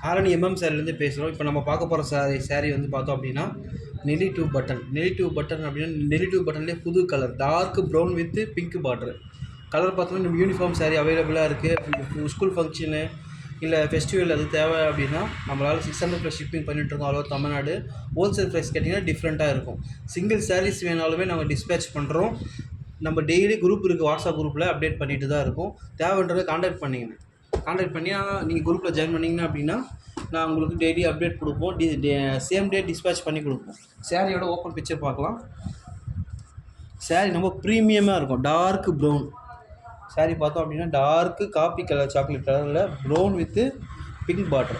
ஆரணி சாரிலேருந்து பேசுகிறோம். இப்போ நம்ம பார்க்க போகிற சாரீ வந்து பார்த்தோம் அப்படின்னா நெகட்டிவ் பட்டன் அப்படின்னா நெகட்டிவ் பட்டன்லேயே புது colour dark brown with pink border colour பார்த்தோம்னா நம்ம யூனிஃபார்ம் சாரீ அவைலபிளாக இருக்குது. ஸ்கூல் ஃபங்க்ஷனு இல்லை ஃபெஸ்டிவல் அது தேவை அப்படின்னா நம்மளால் 600 ப்ளஸ் ஷிப்பிங் பண்ணிகிட்ருக்கோம். அவ்வளோ தமிழ்நாடு. ஹோல்சேல் ப்ரைஸ் கேட்டிங்கன்னா டிஃப்ரெண்ட்டாக இருக்கும். சிங்கிள் சாரீஸ் வேணாலுமே நாங்கள் டிஸ்பேச் பண்ணுறோம். நம்ம டெய்லி குரூப் இருக்குது, வாட்ஸ்அப் குரூப்பில் அப்டேட் பண்ணிட்டு தான் இருக்கும். தேவைன்றதை கான்டாக்ட் பண்ணி நீங்கள் குரூப்பில் ஜாயின் பண்ணிங்கன்னா அப்படின்னா நான் உங்களுக்கு டெய்லி அப்டேட் கொடுப்போம். சேம் டே டிஸ்பேச் பண்ணி கொடுப்போம். சாரியோட ஓப்பன் பிக்சர் பார்க்கலாம். சாரீ ரொம்ப ப்ரீமியமாக இருக்கும். டார்க் ப்ரௌன் சாரீ பார்த்தோம் அப்படின்னா டார்க்கு காப்பி கலர் சாக்லேட் கலரில் brown with pink border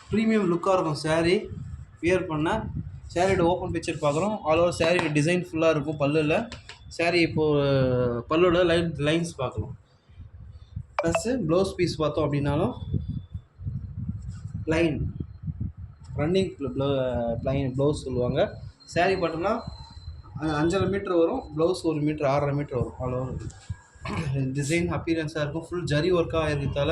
premium லுக்காக இருக்கும். சாரீ வியர் பண்ண சாரியோட ஓப்பன் பிக்சர் பார்க்குறோம். ஆல் ஓவர் சாரியோட டிசைன் ஃபுல்லாக இருக்கும். பல்லில் சாரீ இப்போது பல்லோட லைன்ஸ் பார்க்கலாம். ப்ளஸ்ஸு ப்ளவுஸ் பீஸ் பார்த்தோம் அப்படின்னாலும் ப்ளைன் ரன்னிங் ப்ளவுஸ் சொல்லுவாங்க. சாரீ பார்த்தோம்னா 5.5 மீட்டர் வரும். ப்ளவுஸ் 1 மீட்டர் 6.5 மீட்டர் வரும். ஆல் ஓவர் டிசைன் அப்பீரியன்ஸாக இருக்கும். ஃபுல் ஜரி ஒர்க்காக இருக்கிறதால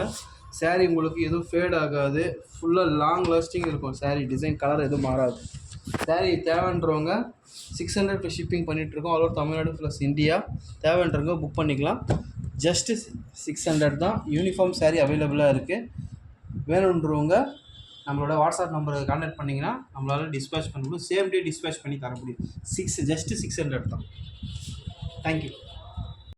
சாரீ உங்களுக்கு எதுவும் ஃபேட் ஆகாது. ஃபுல்லாக லாங் லாஸ்டிங் இருக்கும். சாரீ டிசைன் கலர் எதுவும் மாறாது. சாரீ தேவைன்றவங்க 600 ஷிப்பிங் பண்ணிகிட்ருக்கோம். All over Tamil Nadu plus India. தேவைன்றவங்க புக் பண்ணிக்கலாம். ஜஸ்ட்டு 600 தான். யூனிஃபார்ம் சாரீ அவைலபிளாக இருக்குது. வேணுன்றவங்க நம்மளோட வாட்ஸ்அப் நம்பரை கான்டாக்ட் பண்ணிங்கன்னா நம்மளால் டிஸ்பேச் பண்ண முடியும். சேம் டே டிஸ்பேச் பண்ணி தர முடியும். ஜஸ்ட்டு 600 தான். தேங்க்யூ.